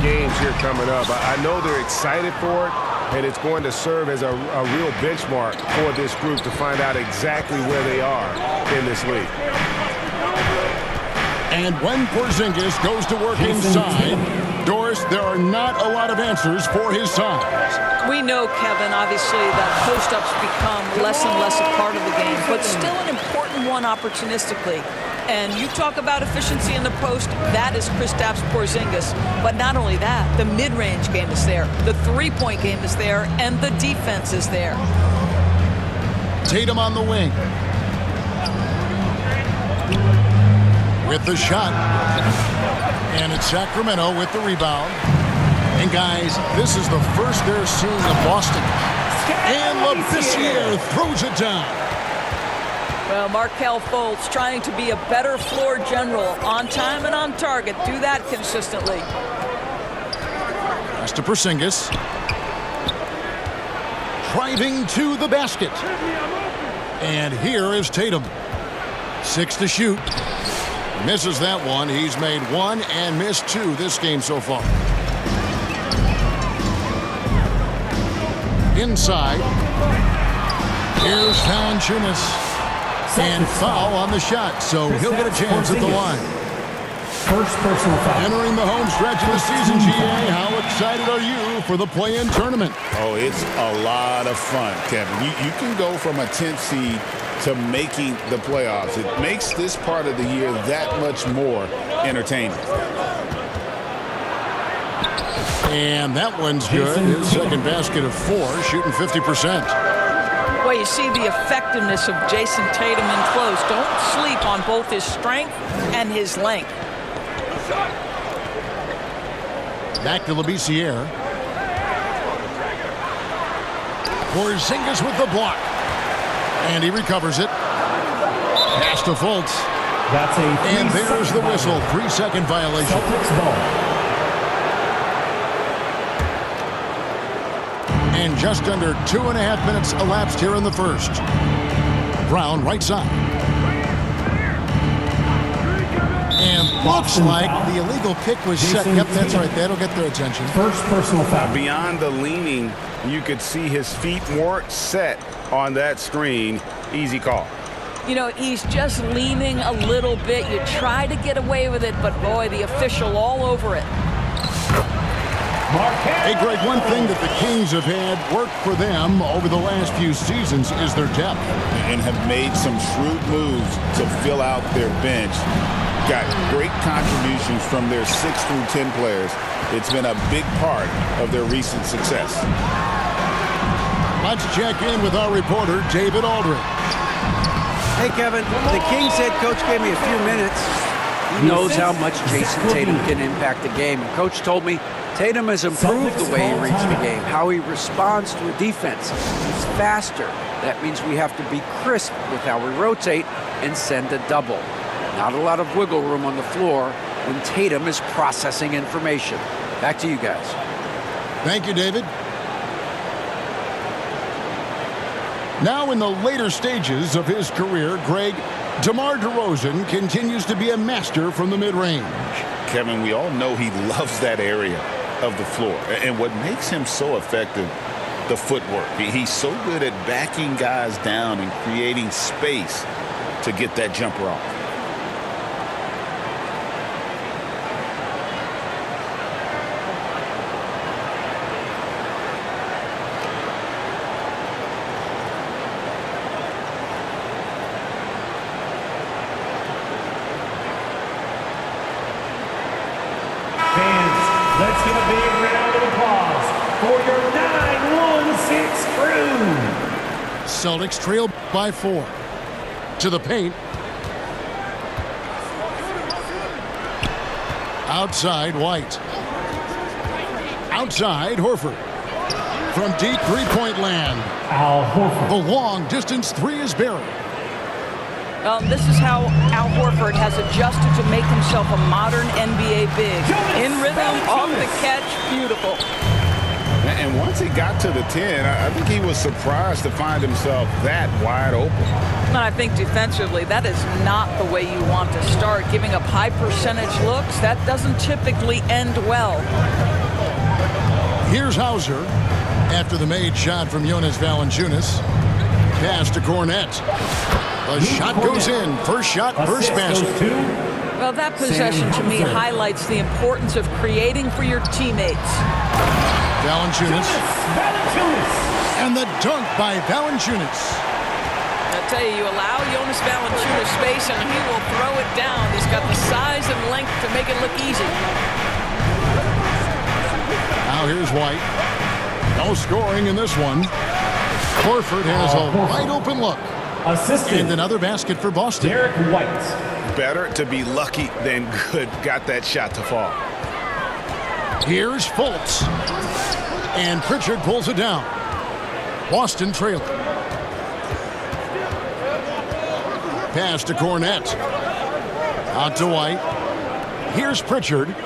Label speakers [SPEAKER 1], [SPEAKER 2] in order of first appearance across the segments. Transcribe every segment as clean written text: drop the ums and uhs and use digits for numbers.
[SPEAKER 1] games here coming up. I know they're excited for it, and it's going to serve as a real benchmark for this group to find out exactly where they are in this league.
[SPEAKER 2] And when Porzingis goes to work inside, Doris, there are not a lot of answers for his size.
[SPEAKER 3] We know, Kevin, obviously, that post-ups become less and less a part of the game, but still an important one opportunistically. And you talk about efficiency in the post, that is Kristaps Porzingis. But not only that, the mid-range game is there, the three-point game is there, and the defense is there.
[SPEAKER 2] Tatum on the wing. With the shot. And it's Sacramento with the rebound. And guys, this is the first they're seeing of Boston. And Labissiere throws it down.
[SPEAKER 3] Well, Markelle Fultz trying to be a better floor general, on time and on target. Do that consistently.
[SPEAKER 2] Pass to Porzingis. Driving to the basket. And here is Tatum. 6 to shoot. Misses that one. He's made 1 and missed 2 this game so far. Inside. Here's Valanciunas. And foul on the shot, so he'll get a chance at the line.
[SPEAKER 4] First personal foul.
[SPEAKER 2] Entering the home stretch of the season, GA, how excited are you for the play-in tournament?
[SPEAKER 5] Oh, it's a lot of fun, Kevin. You can go from a 10th seed to making the playoffs. It makes this part of the year that much more entertaining.
[SPEAKER 2] And that one's good. His second basket of 4, shooting 50%.
[SPEAKER 3] Well, you see the effectiveness of Jason Tatum in close. Don't sleep on both his strength and his length.
[SPEAKER 2] Back to Labissiere. Porzingis with the block. And he recovers it. Pass to Fultz.
[SPEAKER 4] That's
[SPEAKER 2] and there's the whistle. 3-second violation.
[SPEAKER 4] Celtics ball.
[SPEAKER 2] And just under 2.5 minutes elapsed here in the first. Brown right side. And looks like the illegal pick was set. Yep, that's right. That'll get their attention.
[SPEAKER 4] First personal foul.
[SPEAKER 1] Beyond the leaning, you could see his feet weren't set on that screen. Easy call.
[SPEAKER 3] You know, he's just leaning a little bit. You try to get away with it, but boy, the official all over it.
[SPEAKER 2] Hey, Greg, one thing that the Kings have had work for them over the last few seasons is their depth.
[SPEAKER 5] And have made some shrewd moves to fill out their bench. Got great contributions from their 6 through 10 players. It's been a big part of their recent success.
[SPEAKER 2] Let's check in with our reporter, David Aldridge.
[SPEAKER 6] Hey, Kevin, the Kings head coach gave me a few minutes. He knows how much Jason Tatum can impact the game. And Coach told me Tatum has improved the way he reads the game, how he responds to a defense. He's faster. That means we have to be crisp with how we rotate and send a double. Not a lot of wiggle room on the floor when Tatum is processing information. Back to you guys.
[SPEAKER 2] Thank you, David. Now in the later stages of his career, Greg, DeMar DeRozan continues to be a master from the mid-range.
[SPEAKER 5] Kevin, we all know he loves that area of the floor. And what makes him so effective, the footwork. He's so good at backing guys down and creating space to get that jumper off.
[SPEAKER 4] Let's give a big round of applause for your 9-1-6 crew.
[SPEAKER 2] Celtics trail by 4. To the paint. Outside, White. Outside, Horford. From deep three-point land.
[SPEAKER 4] Al Horford.
[SPEAKER 2] The long-distance 3 is buried.
[SPEAKER 3] This is how Al Horford has adjusted to make himself a modern NBA big. In rhythm, off the catch, beautiful.
[SPEAKER 5] And once he got to the 10, I think he was surprised to find himself that wide open.
[SPEAKER 3] And I think defensively, that is not the way you want to start. Giving up high percentage looks, that doesn't typically end well.
[SPEAKER 2] Here's Hauser after the made shot from Jonas Valanciunas. Pass to Cornette. The shot goes in. First shot, first basket.
[SPEAKER 3] Well, that possession to me highlights the importance of creating for your teammates.
[SPEAKER 2] Valanciunas. And the dunk by Valanciunas.
[SPEAKER 3] I tell you, you allow Jonas Valanciunas space and he will throw it down. He's got the size and length to make it look easy.
[SPEAKER 2] Now here's White. No scoring in this one. Horford has a wide open look. And another basket for Boston.
[SPEAKER 4] Derek White.
[SPEAKER 5] Better to be lucky than good. Got that shot to fall.
[SPEAKER 2] Here's Fultz. And Pritchard pulls it down. Boston trailing. Pass to Cornette. Out to White. Here's Pritchard.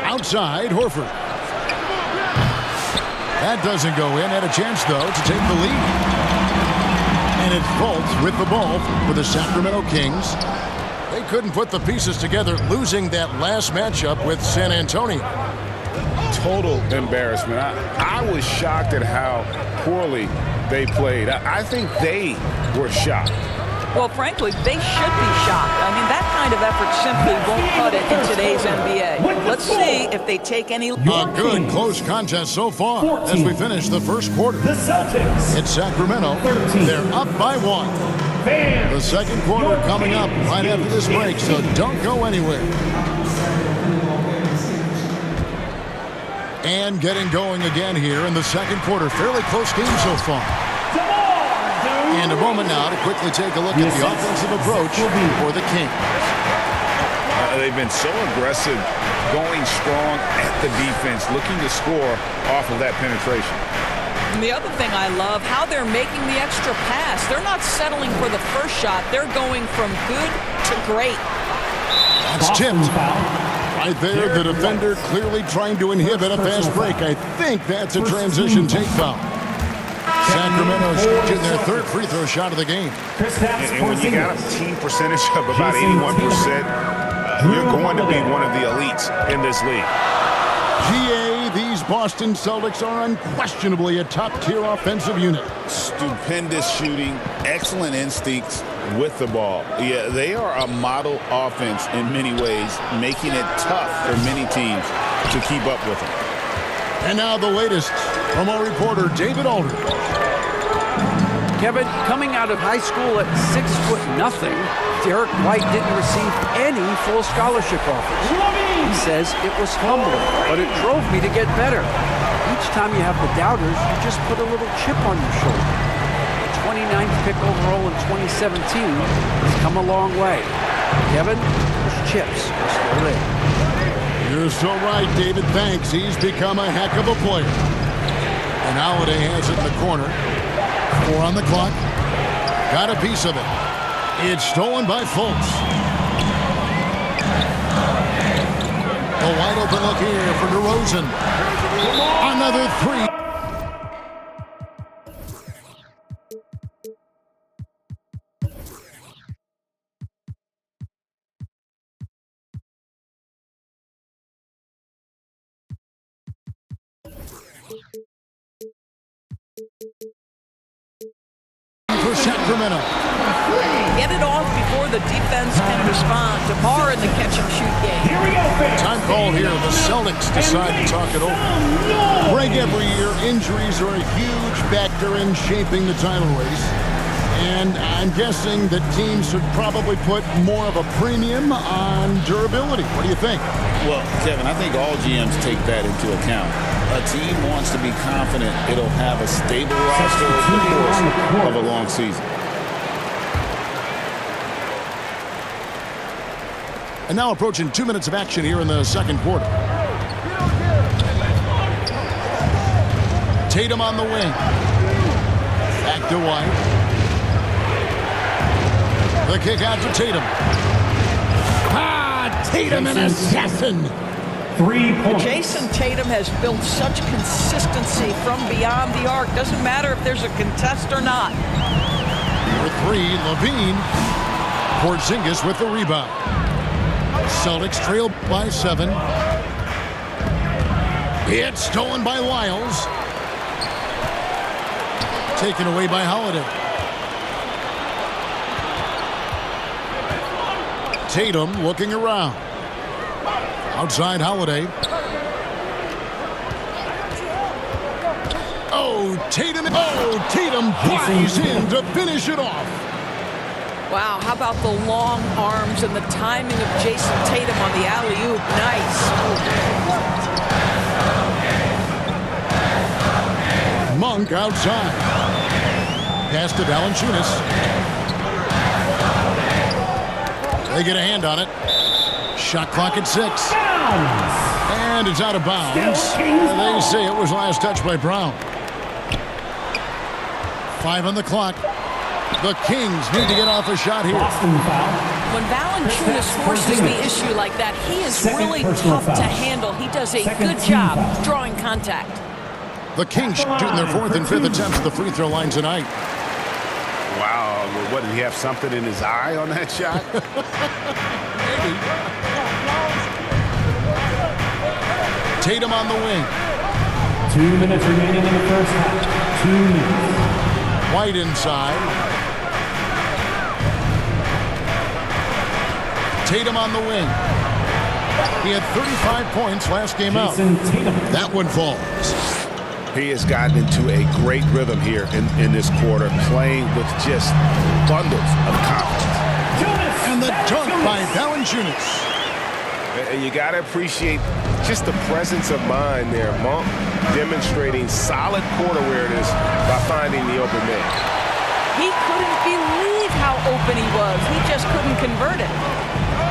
[SPEAKER 2] Outside, Horford. That doesn't go in. Had a chance, though, to take the lead. And it's Fultz with the ball for the Sacramento Kings. They couldn't put the pieces together, losing that last matchup with San Antonio.
[SPEAKER 1] Total embarrassment. I was shocked at how poorly they played. I think they were shocked.
[SPEAKER 3] Well, frankly, they should be shocked. I mean, that kind of effort simply won't cut it in today's NBA. Let's see if they take any...
[SPEAKER 2] A good close contest so far
[SPEAKER 4] 14.
[SPEAKER 2] As we finish the first quarter.
[SPEAKER 4] The Celtics.
[SPEAKER 2] It's Sacramento.
[SPEAKER 4] 13.
[SPEAKER 2] They're up by 1.
[SPEAKER 4] Fans.
[SPEAKER 2] The second quarter coming up right after this break, so don't go anywhere. And getting going again here in the second quarter. Fairly close game so far. And a moment now to quickly take a look at the offensive approach for the Kings.
[SPEAKER 5] They've been so aggressive, going strong at the defense, looking to score off of that penetration.
[SPEAKER 3] And the other thing I love, how they're making the extra pass. They're not settling for the first shot. They're going from good to great.
[SPEAKER 2] That's tipped. Right there, the defender clearly trying to inhibit a fast break. I think that's a transition take foul. Sacramento shooting their third free throw shot of the game.
[SPEAKER 1] And when you got a team percentage of about 81%, you're going to be one of the elites in this league.
[SPEAKER 2] GA, these Boston Celtics are unquestionably a top-tier offensive unit.
[SPEAKER 5] Stupendous shooting, excellent instincts with the ball. Yeah, they are a model offense in many ways, making it tough for many teams to keep up with them.
[SPEAKER 2] And now the latest from our reporter, David Aldridge.
[SPEAKER 6] Kevin, coming out of high school at 6'0", Derek White didn't receive any full scholarship offers. He says it was humbling, but it drove me to get better. Each time you have the doubters, you just put a little chip on your shoulder. The 29th pick overall in 2017 has come a long way. Kevin, those chips are still there.
[SPEAKER 2] You're so right, David. Thanks. He's become a heck of a player. And Holiday has it in the corner. 4 on the clock. Got a piece of it. It's stolen by Fultz. A wide open look here for DeRozan. Another 3. For Sacramento.
[SPEAKER 3] Get it off before the defense can respond. DeMar in the catch-and-shoot game.
[SPEAKER 4] Here we go, fans.
[SPEAKER 2] Time call here. The Celtics decide to talk it over. Break every year. Injuries are a huge factor in shaping the title race. And I'm guessing that teams should probably put more of a premium on durability. What do you think?
[SPEAKER 5] Well, Kevin, I think all GMs take that into account. A team wants to be confident it'll have a stable roster over the course of a long season.
[SPEAKER 2] And now approaching 2 minutes of action here in the second quarter. Tatum on the wing. Back to White. The kick out to Tatum. Tatum, an assassin.
[SPEAKER 4] 3 points.
[SPEAKER 3] Jason Tatum has built such consistency from beyond the arc. Doesn't matter if there's a contest or not.
[SPEAKER 2] Number 3, Levine. Porzingis with the rebound. Celtics trail by 7. It's stolen by Lyles. Taken away by Holiday. Tatum looking around. Outside Holiday. Oh, Tatum. Oh, Tatum flies in to finish it off.
[SPEAKER 3] Wow, how about the long arms and the timing of Jason Tatum on the alley-oop? Nice.
[SPEAKER 2] Monk outside. Pass to Valanciunas. They get a hand on it. Shot clock at 6. And it's out of bounds. They say it was last touched by Brown. 5 on the clock. The Kings need to get off a shot here.
[SPEAKER 3] When Valanciunas forces the issue like that, he is really tough to handle. He does a good job drawing contact.
[SPEAKER 2] The Kings shooting their 4th and 5th attempts at the free throw line tonight.
[SPEAKER 1] Wow, what, did he have something in his eye on that shot?
[SPEAKER 2] Tatum on the wing.
[SPEAKER 4] 2 minutes remaining in the first half. 2 minutes.
[SPEAKER 2] White inside. Tatum on the wing. He had 35 points last game out. That one falls.
[SPEAKER 1] He has gotten into a great rhythm here in this quarter, playing with just bundles of confidence.
[SPEAKER 2] And the dunk by Valanciunas.
[SPEAKER 1] And you got to appreciate just the presence of mind there. Monk demonstrating solid court awareness by finding the open man.
[SPEAKER 3] He couldn't believe how open he was. He just couldn't convert it.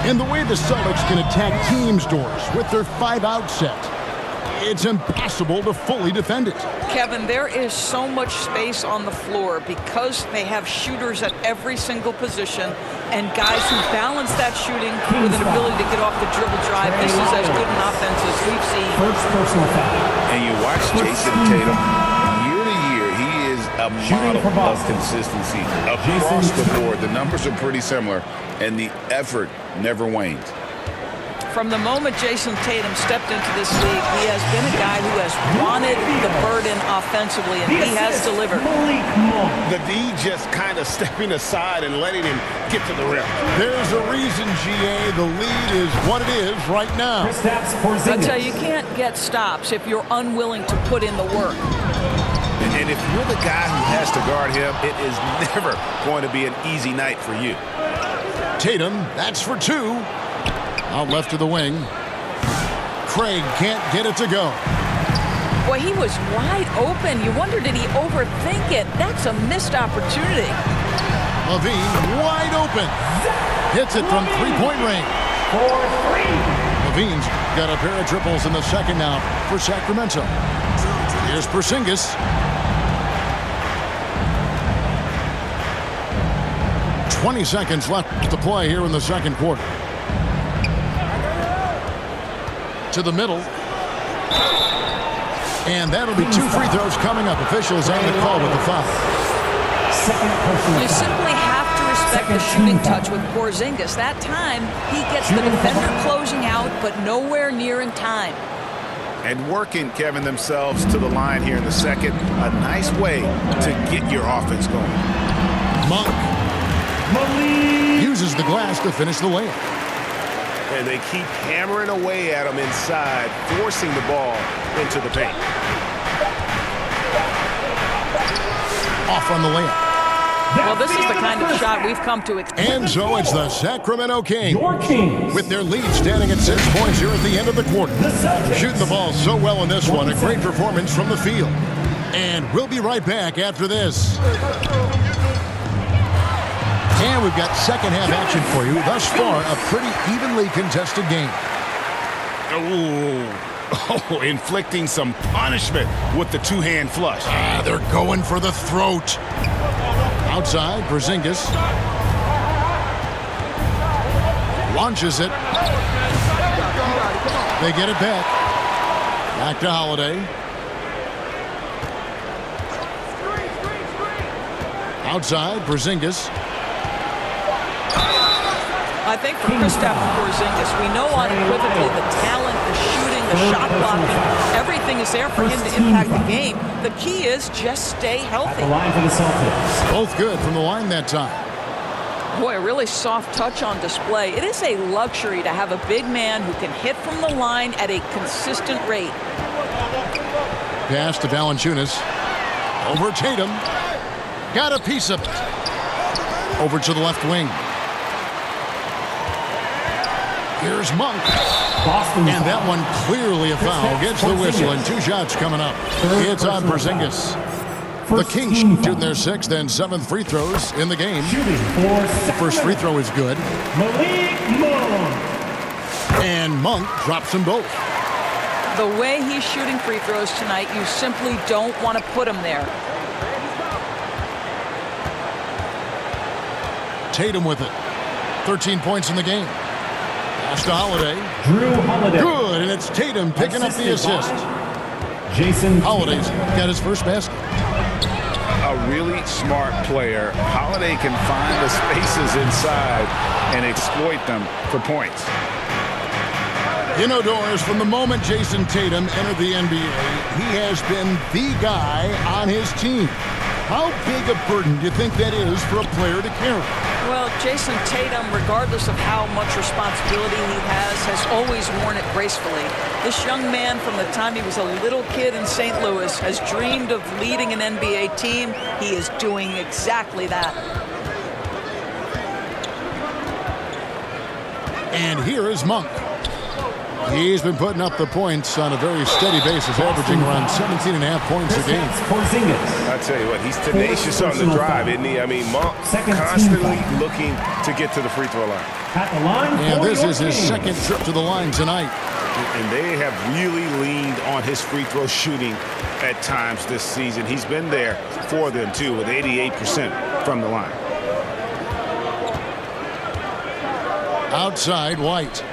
[SPEAKER 2] And the way the Celtics can attack teams' doors with their 5-out set, it's impossible to fully defend it.
[SPEAKER 3] Kevin, there is so much space on the floor because they have shooters at every single position and guys who balance that shooting with an ability to get off the dribble drive. This is as good an offense as we've seen.
[SPEAKER 4] First personal foul.
[SPEAKER 1] And you watch Jason Tatum, year to year, he is a model of consistency. Across the board, the numbers are pretty similar, and the effort never wanes.
[SPEAKER 3] From the moment Jason Tatum stepped into this league, he has been a guy who has wanted the burden offensively, and he has delivered.
[SPEAKER 1] The D just kind of stepping aside and letting him get to the rim.
[SPEAKER 2] There's a reason, GA, the lead is what it is right now.
[SPEAKER 3] I tell you, you can't get stops if you're unwilling to put in the work.
[SPEAKER 1] And if you're the guy who has to guard him, it is never going to be an easy night for you.
[SPEAKER 2] Tatum, that's for 2. Out left to the wing. Craig can't get it to go.
[SPEAKER 3] Boy, he was wide open. You wonder, did he overthink it? That's a missed opportunity.
[SPEAKER 2] Levine wide open. Hits it from 3-point range.
[SPEAKER 4] 4-3.
[SPEAKER 2] Levine's got a pair of triples in the second now for Sacramento. Here's Porzingis. 20 seconds left to play here in the second quarter. To the middle. And that'll be 2 free throws coming up. Officials on the call with the foul.
[SPEAKER 3] You simply have to respect the shooting touch with Porzingis. That time, he gets the defender closing out, but nowhere near in time.
[SPEAKER 1] And working, Kevin, themselves to the line here in the second. A nice way to get your offense going.
[SPEAKER 2] Monk uses the glass to finish the layup.
[SPEAKER 1] And they keep hammering away at him inside, forcing the ball into the paint.
[SPEAKER 2] Off on the layup.
[SPEAKER 3] Well, this is the kind of shot we've come to expect.
[SPEAKER 2] And so it's the Sacramento Kings.
[SPEAKER 4] Your Kings.
[SPEAKER 2] With their lead standing at 6 points here at the end of the quarter. Shooting the ball so well in this one. A great performance from the field. And we'll be right back after this. And we've got second half action for you. Thus far, a pretty evenly contested game.
[SPEAKER 1] Oh, inflicting some punishment with the two-hand flush.
[SPEAKER 2] They're going for the throat. Outside, Porzingis. Launches it. They get it back. Back to Holiday. Outside, Porzingis.
[SPEAKER 3] I think for Kristaps Porzingis, we know unequivocally the talent, the shooting, the shot blocking. Everything is there for him to impact the game. The key is just stay
[SPEAKER 4] At
[SPEAKER 3] healthy.
[SPEAKER 4] the line for the Celtics.
[SPEAKER 2] Both good from the line that time.
[SPEAKER 3] Boy, a really soft touch on display. It is a luxury to have a big man who can hit from the line at a consistent rate.
[SPEAKER 2] Pass to Valanciunas. Over Tatum. Got a piece of it. Over to the left wing. Here's Monk.
[SPEAKER 4] Boston
[SPEAKER 2] And that
[SPEAKER 4] foul.
[SPEAKER 2] one clearly a foul. Gets the whistle and 2 shots coming up. It's on Porzingis. The Kings shooting their 6th and 7th free throws in the game.
[SPEAKER 4] Shooting for
[SPEAKER 2] The first free throw is good.
[SPEAKER 4] Malik Monk.
[SPEAKER 2] And Monk drops them both.
[SPEAKER 3] The way he's shooting free throws tonight, you simply don't want to put him there.
[SPEAKER 2] Tatum with it. 13 points in the game. Pass to Holiday.
[SPEAKER 4] Drew Holiday.
[SPEAKER 2] Good, and it's Tatum picking up the assist.
[SPEAKER 4] Jason
[SPEAKER 2] Holiday's got his first basket.
[SPEAKER 5] A really smart player. Holiday can find the spaces inside and exploit them for points.
[SPEAKER 2] Indoors, from the moment Jason Tatum entered the NBA, he has been the guy on his team. How big a burden do you think that is for a player to carry?
[SPEAKER 3] Well, Jason Tatum, regardless of how much responsibility he has always worn it gracefully. This young man, from the time he was a little kid in St. Louis, has dreamed of leading an NBA team. He is doing exactly that.
[SPEAKER 2] And here is Monk. He's been putting up the points on a very steady basis, averaging around 17.5 points a game.
[SPEAKER 4] Porzingis.
[SPEAKER 1] I tell you what, he's tenacious on the drive, isn't he? I mean, Monk
[SPEAKER 4] Second team
[SPEAKER 1] constantly
[SPEAKER 4] foul.
[SPEAKER 1] looking to get to the free throw line.
[SPEAKER 4] At the line
[SPEAKER 2] And
[SPEAKER 4] for
[SPEAKER 2] this
[SPEAKER 4] your
[SPEAKER 2] is his
[SPEAKER 4] Kings.
[SPEAKER 2] second trip to the line tonight.
[SPEAKER 1] And they have really leaned on his free throw shooting at times this season. He's been there for them, too, with 88% from the line.
[SPEAKER 2] Outside, White.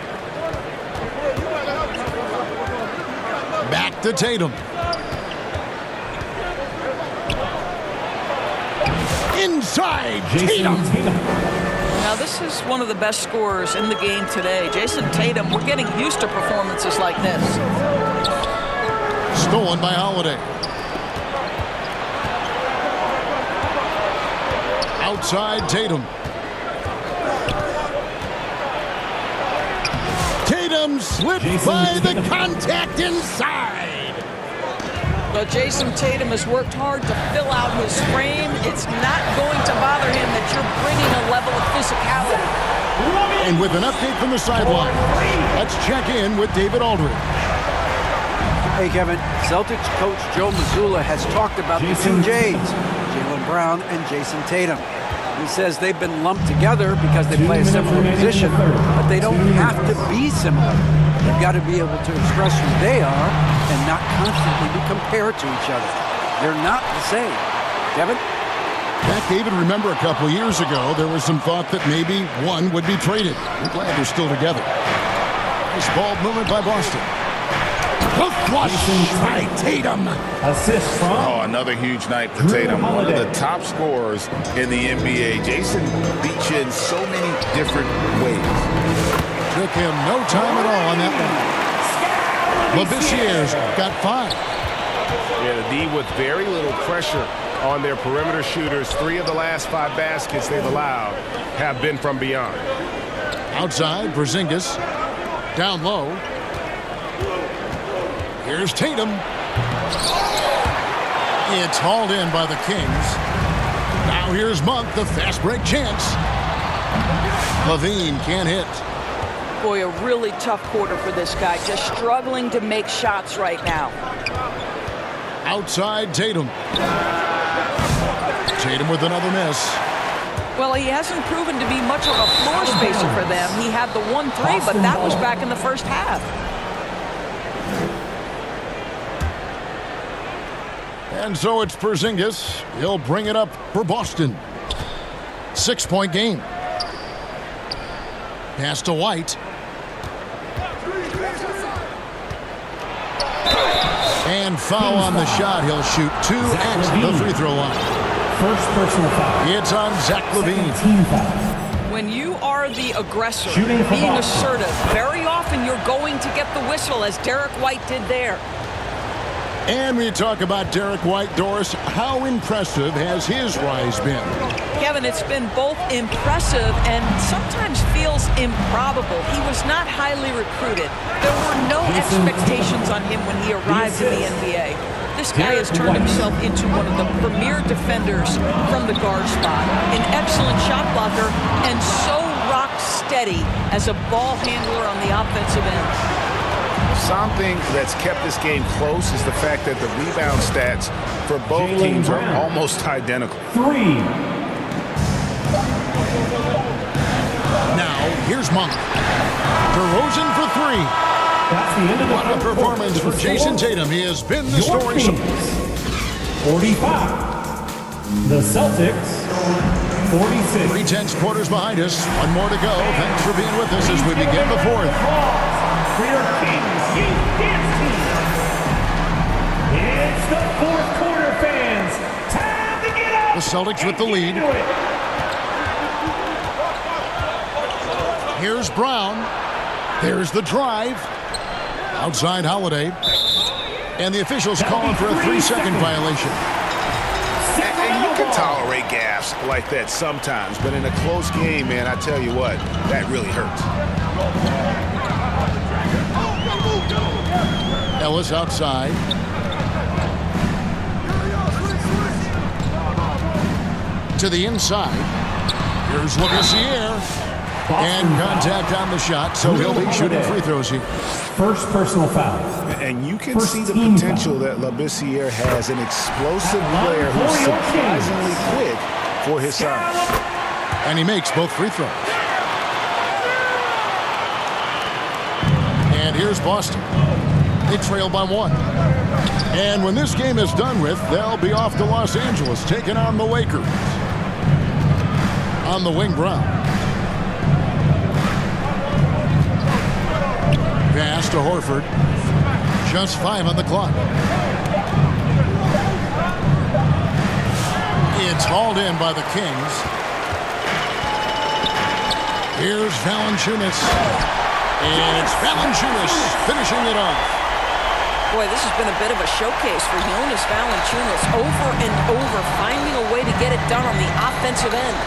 [SPEAKER 2] Back to Tatum. Inside,
[SPEAKER 4] Jason
[SPEAKER 2] Tatum.
[SPEAKER 4] Tatum.
[SPEAKER 3] Now, this is one of the best scorers in the game today. Jason Tatum, we're getting used to performances like this.
[SPEAKER 2] Stolen by Holiday. Outside, Tatum. Tatum slipped
[SPEAKER 4] Jason
[SPEAKER 2] by the
[SPEAKER 4] Tatum.
[SPEAKER 2] contact inside.
[SPEAKER 3] But Jason Tatum has worked hard to fill out his frame. It's not going to bother him that you're bringing a level of physicality.
[SPEAKER 2] And with an update from the sideline, let's check in with David Aldridge.
[SPEAKER 6] Hey, Kevin, Celtics coach Joe Mazzulla has talked about the two J's, Jaylen Brown and Jason Tatum. He says they've been lumped together because they play a similar position, but they don't have to be similar. They've got to be able to express who they are and not constantly be compared to each other. They're not the same. Kevin?
[SPEAKER 2] Back, David, remember a couple of years ago, there was some thought that maybe one would be traded. We're glad they're still together. Nice ball movement by Boston. The flush by Tatum.
[SPEAKER 4] Assist from
[SPEAKER 1] Oh, another huge night for
[SPEAKER 4] Drew
[SPEAKER 1] Tatum. One of the
[SPEAKER 4] Holiday.
[SPEAKER 1] top scorers in the NBA. Jason beats you in so many different ways.
[SPEAKER 2] Took him no time at all on that one. Lavissier's got 5.
[SPEAKER 7] Yeah, the D with very little pressure on their perimeter shooters. 3 of the last 5 baskets they've allowed have been from beyond.
[SPEAKER 2] Outside, Porzingis. Down low. Here's Tatum. It's hauled in by the Kings. Now here's Monk, the fast break chance. Levine can't hit.
[SPEAKER 3] Boy, a really tough quarter for this guy. Just struggling to make shots right now.
[SPEAKER 2] Outside, Tatum. Tatum with another miss.
[SPEAKER 3] Well, he hasn't proven to be much of a floor spacer for them. He had the 1-3, but that was back in the first half.
[SPEAKER 2] And so it's Porzingis. He'll bring it up for Boston. 6-point game. Pass to White. And foul on the shot. He'll shoot 2 at the free throw line.
[SPEAKER 4] First personal foul.
[SPEAKER 2] It's on Zach
[SPEAKER 4] Second
[SPEAKER 2] LaVine.
[SPEAKER 4] team foul.
[SPEAKER 3] When you are the aggressor,
[SPEAKER 4] Shooting from
[SPEAKER 3] being
[SPEAKER 4] Boston.
[SPEAKER 3] assertive, very often you're going to get the whistle, as Derek White did there.
[SPEAKER 2] And we talk about Derek White, Doris. How impressive has his rise been?
[SPEAKER 3] Kevin, it's been both impressive and sometimes feels improbable. He was not highly recruited. There were no expectations on him when he arrived in the NBA. This guy has turned himself into one of the premier defenders from the guard spot. An excellent shot blocker and so rock steady as a ball handler on the offensive end.
[SPEAKER 5] Something that's kept this game close is the fact that the rebound stats for both teams are almost identical.
[SPEAKER 4] 3.
[SPEAKER 2] Now, here's Monk. DeRozan for 3.
[SPEAKER 4] That's the end of the
[SPEAKER 2] What a
[SPEAKER 4] third
[SPEAKER 2] performance
[SPEAKER 4] quarter.
[SPEAKER 2] for Jason Tatum. He has been the
[SPEAKER 4] Your
[SPEAKER 2] story.
[SPEAKER 4] Kings, 45. The Celtics, 46.
[SPEAKER 2] 3 tenths quarters behind us. One more to go. Thanks for being with us as we begin the fourth.
[SPEAKER 4] For your Kings Youth Dance Team. It's the fourth quarter, fans. Time to get up.
[SPEAKER 2] The Celtics with the lead. Here's Brown. There's the drive. Outside Holiday. And the officials calling for a 3-second violation.
[SPEAKER 5] And you can tolerate gaffes like that sometimes, but in a close game, man, I tell you what, that really hurts.
[SPEAKER 2] Ellis outside. To the inside. Here's Labissiere. And contact on the shot, so he'll be shooting free throws here.
[SPEAKER 4] First personal foul.
[SPEAKER 5] And you can
[SPEAKER 4] First
[SPEAKER 5] see the
[SPEAKER 4] team
[SPEAKER 5] potential that Labissiere has, an explosive player who's surprisingly quick for his size.
[SPEAKER 2] And he makes both free throws. And here's Boston. They trail by 1. And when this game is done with, they'll be off to Los Angeles, taking on the Lakers. On the wing, Brown. Pass to Horford. Just 5 on the clock. It's hauled in by the Kings. Here's Valanciunas. And it's Valanciunas finishing it off.
[SPEAKER 3] Boy, this has been a bit of a showcase for Jonas Valanciunas, over and over, finding a way to get it done on the offensive end.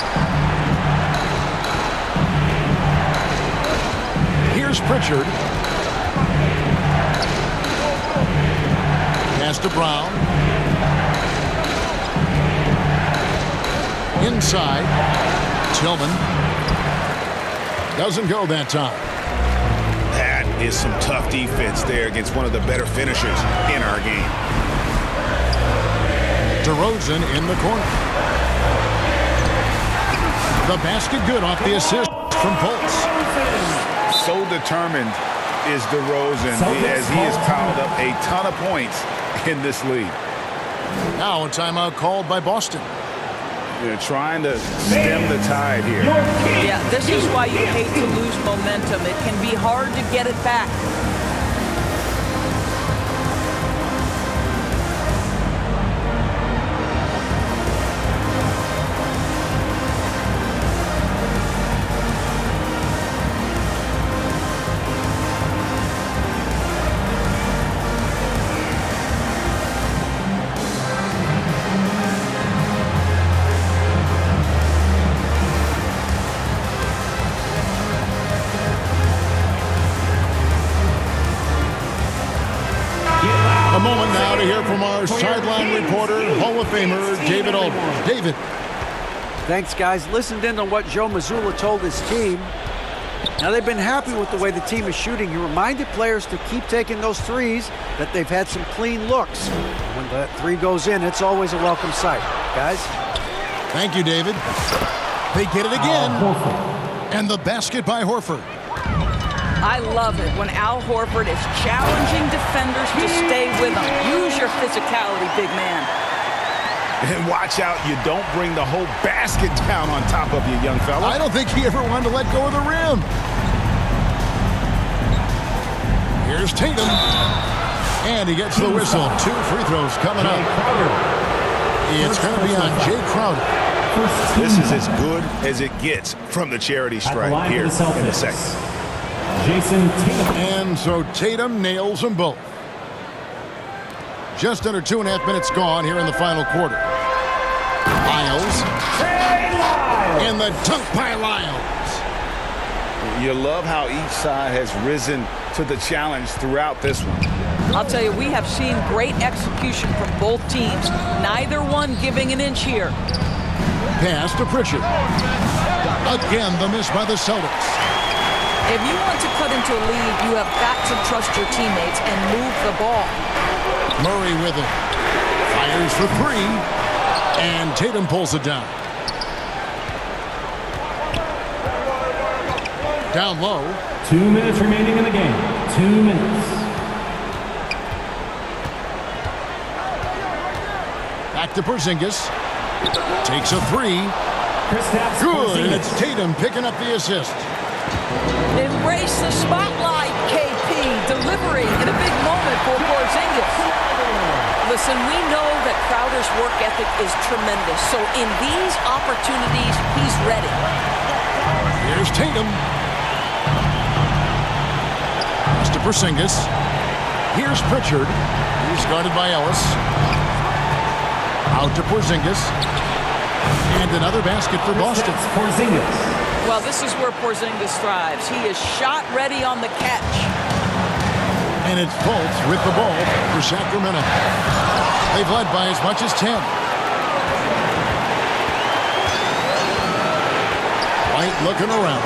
[SPEAKER 2] Here's Pritchard. Pass to Brown. Inside. Tillman. Doesn't go that time.
[SPEAKER 5] That is some tough defense there against one of the better finishers in our game.
[SPEAKER 2] DeRozan in the corner. The basket good off the assist from Fultz.
[SPEAKER 5] So determined is DeRozan as he has piled up a ton of points in this league.
[SPEAKER 2] Now a timeout called by Boston.
[SPEAKER 5] They're trying to stem the tide here.
[SPEAKER 3] Yeah, this is why you hate to lose momentum. It can be hard to get it back.
[SPEAKER 2] A moment now to hear from our sideline reporter, Hall of Famer David Aldridge. David.
[SPEAKER 6] Thanks, guys. Listened in on what Joe Mazzulla told his team. Now, they've been happy with the way the team is shooting. He reminded players to keep taking those threes, that they've had some clean looks. When that three goes in, it's always a welcome sight. Guys?
[SPEAKER 2] Thank you, David. They get it again. And the basket by Horford.
[SPEAKER 3] I love it when Al Horford is challenging defenders to stay with him. Use your physicality, big man.
[SPEAKER 5] And watch out, you don't bring the whole basket down on top of you, young fella.
[SPEAKER 2] I don't think he ever wanted to let go of the rim. Here's Tatum. And he gets the whistle. 2 free throws coming up. It's going to be on Jay Crowder.
[SPEAKER 7] This is as good as it gets from the charity strike here in the second.
[SPEAKER 4] Jason Tatum.
[SPEAKER 2] And so Tatum nails them both. Just under 2.5 minutes gone here in the final quarter. Lyles. And the dunk by Lyles.
[SPEAKER 5] You love how each side has risen to the challenge throughout this one.
[SPEAKER 3] I'll tell you, we have seen great execution from both teams. Neither one giving an inch here.
[SPEAKER 2] Pass to Pritchard. Again, the miss by the Celtics.
[SPEAKER 3] If you want to cut into a lead, you have got to trust your teammates and move the ball.
[SPEAKER 2] Murray with it. Fires for three. And Tatum pulls it down. Down low.
[SPEAKER 4] 2 minutes remaining in the game. 2 minutes.
[SPEAKER 2] Back to Porzingis. Takes a three.
[SPEAKER 4] Kristaps
[SPEAKER 2] Good, and
[SPEAKER 4] Porzingis.
[SPEAKER 2] it's Tatum picking up the assist.
[SPEAKER 3] Embrace the spotlight, KP. Delivering in a big moment for Porzingis. Listen, we know that Crowder's work ethic is tremendous. So in these opportunities, he's ready.
[SPEAKER 2] Here's Tatum. Pass to Porzingis. Here's Pritchard. He's guarded by Ellis. Out to Porzingis. And another basket for Boston.
[SPEAKER 4] Kristaps Porzingis.
[SPEAKER 3] Well, this is where Porzingis thrives. He is shot ready on the catch.
[SPEAKER 2] And it's Fultz with the ball for Sacramento. They've led by as much as 10. White looking around.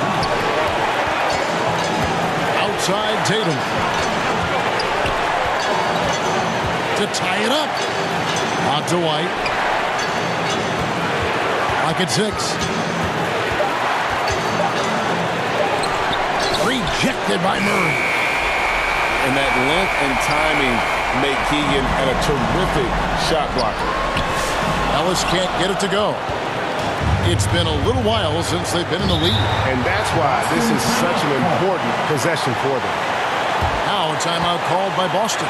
[SPEAKER 2] Outside Tatum. To tie it up. Out to White. Like at 6. Rejected by Murray.
[SPEAKER 5] And that length and timing make Keegan a terrific shot blocker.
[SPEAKER 2] Ellis can't get it to go. It's been a little while since they've been in the lead.
[SPEAKER 7] And that's why this is such an important possession for them.
[SPEAKER 2] Now a timeout called by Boston.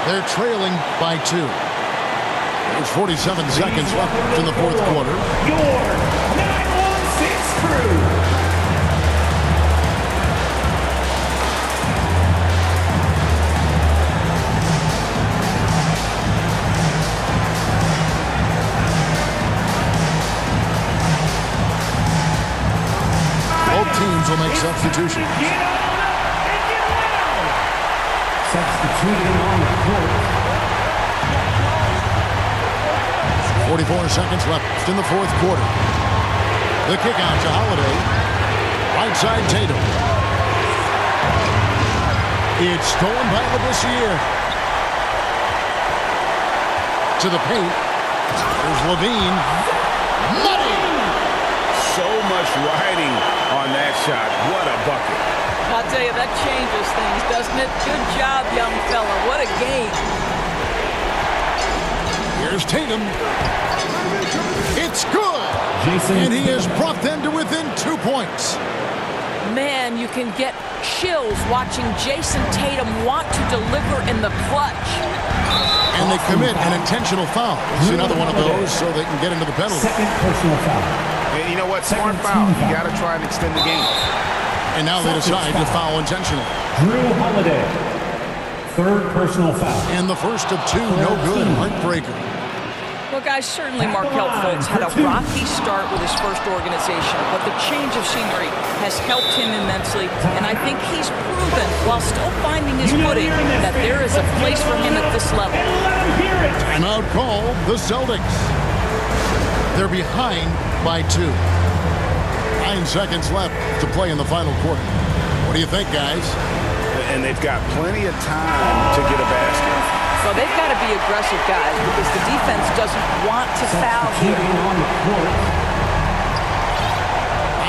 [SPEAKER 2] They're trailing by 2. There's 47 seconds left in the fourth quarter.
[SPEAKER 4] Your 916 crew.
[SPEAKER 2] Both teams will make substitutions.
[SPEAKER 4] Get on up and get loud. Substituting on the court.
[SPEAKER 2] 44 seconds left in the fourth quarter. The kick out to Holiday. Right side Tatum. It's stolen by Labissiere. To the paint. There's Levine. Money!
[SPEAKER 5] So much riding on that shot. What a bucket.
[SPEAKER 3] I'll tell you, that changes things, doesn't it? Good job, young fella. What a game.
[SPEAKER 2] Here's Tatum. It's good.
[SPEAKER 4] Jason
[SPEAKER 2] And he has
[SPEAKER 4] Tatum.
[SPEAKER 2] brought them to within 2 points.
[SPEAKER 3] Man, you can get chills watching Jason Tatum want to deliver in the clutch.
[SPEAKER 2] And they commit an intentional foul. It's another one of those so they can get into the penalty.
[SPEAKER 4] Second personal foul.
[SPEAKER 7] And you know what? Smart foul. You got to try and extend the game.
[SPEAKER 2] And now they decide to foul intentionally.
[SPEAKER 4] Drew Holiday. Third personal foul.
[SPEAKER 2] And the first of 2, no good. Heartbreaker.
[SPEAKER 3] Well, guys, certainly Markelle Fultz had a rocky start with his first organization, but the change of scenery has helped him immensely, and I think he's proven, while still finding his footing, that there is a place for him at this level.
[SPEAKER 4] Let him hear it.
[SPEAKER 2] Timeout call, the Celtics. They're behind by 2. 9 seconds left to play in the final quarter. What do you think, guys?
[SPEAKER 5] And they've got plenty of time to get a basket.
[SPEAKER 3] So they've got to be aggressive, guys, because the defense doesn't want to foul here.
[SPEAKER 4] Substituting on the court.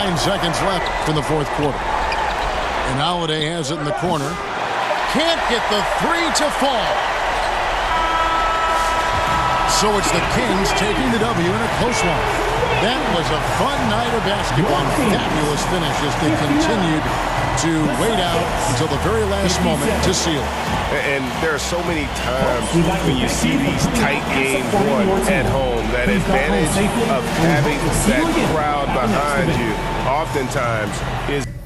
[SPEAKER 2] 9 seconds left in the fourth quarter. And Holiday has it in the corner. Can't get the 3 to fall. So it's the Kings taking the W in a close one. That was a fun night of basketball. Fabulous finish as they continued to wait out until the very last moment to seal it.
[SPEAKER 7] And there are so many times when you see these tight games won at home, that advantage of having that crowd behind you oftentimes is